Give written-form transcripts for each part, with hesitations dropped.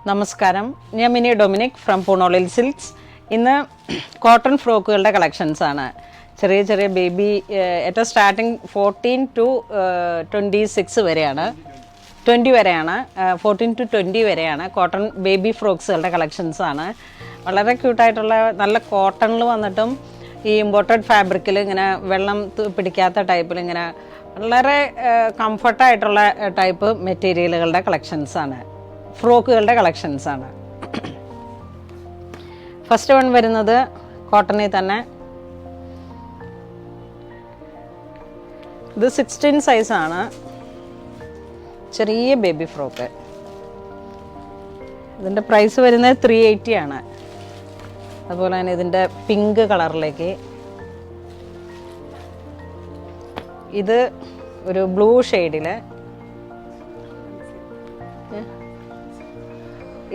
നമസ്കാരം, ഞാൻ mini Dominic from പൂണോളിൽ silks. ഇന്ന് കോട്ടൺ ഫ്രോക്കുകളുടെ കളക്ഷൻസാണ്. ചെറിയ ചെറിയ ബേബി ഏറ്റവും സ്റ്റാർട്ടിങ് 14 to 26 വരെയാണ്, 20 വരെയാണ്, 14 to 20 വരെയാണ് കോട്ടൺ ബേബി ഫ്രോക്സുകളുടെ കളക്ഷൻസാണ്. വളരെ ക്യൂട്ടായിട്ടുള്ള നല്ല കോട്ടണിൽ വന്നിട്ടും ഈ ഇമ്പോർട്ടഡ് ഫാബ്രിക്കിൽ ഇങ്ങനെ വെള്ളം പിടിക്കാത്ത ടൈപ്പിൽ ഇങ്ങനെ വളരെ കംഫർട്ടായിട്ടുള്ള ടൈപ്പ് മെറ്റീരിയലുകളുടെ കളക്ഷൻസാണ്, ഫ്രോക്കുകളുടെ കളക്ഷൻസാണ്. ഫസ്റ്റ് വൺ വരുന്നത് കോട്ടണിൽ തന്നെ. ഇത് 16 സൈസാണ്, ചെറിയ ബേബി ഫ്രോക്ക്. ഇതിൻ്റെ പ്രൈസ് വരുന്നത് 380 ആണ്. അതുപോലെ തന്നെ ഇതിൻ്റെ പിങ്ക് കളറിലേക്ക്, ഇത് ഒരു ബ്ലൂ ഷെയ്ഡിൽ,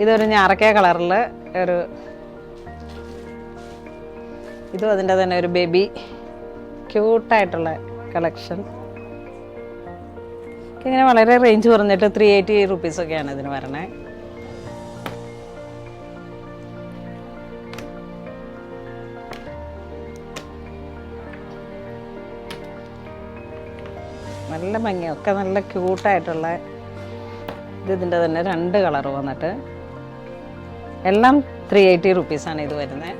ഇതൊരു ഞാറക്ക കളറിൽ ഒരു, ഇതും അതിൻ്റെ തന്നെ ഒരു ബേബി ക്യൂട്ടായിട്ടുള്ള കളക്ഷൻ. ഇങ്ങനെ വളരെ റേഞ്ച് കുറഞ്ഞിട്ട് 380 റുപ്പീസൊക്കെയാണ് ഇതിന് വരണേ. നല്ല ഭംഗിയൊക്കെ നല്ല ക്യൂട്ടായിട്ടുള്ള, ഇതിൻ്റെ തന്നെ 2 കളർ വന്നിട്ട് എല്ലാം 380 റുപ്പീസാണ് ഇത് വരുന്നത്.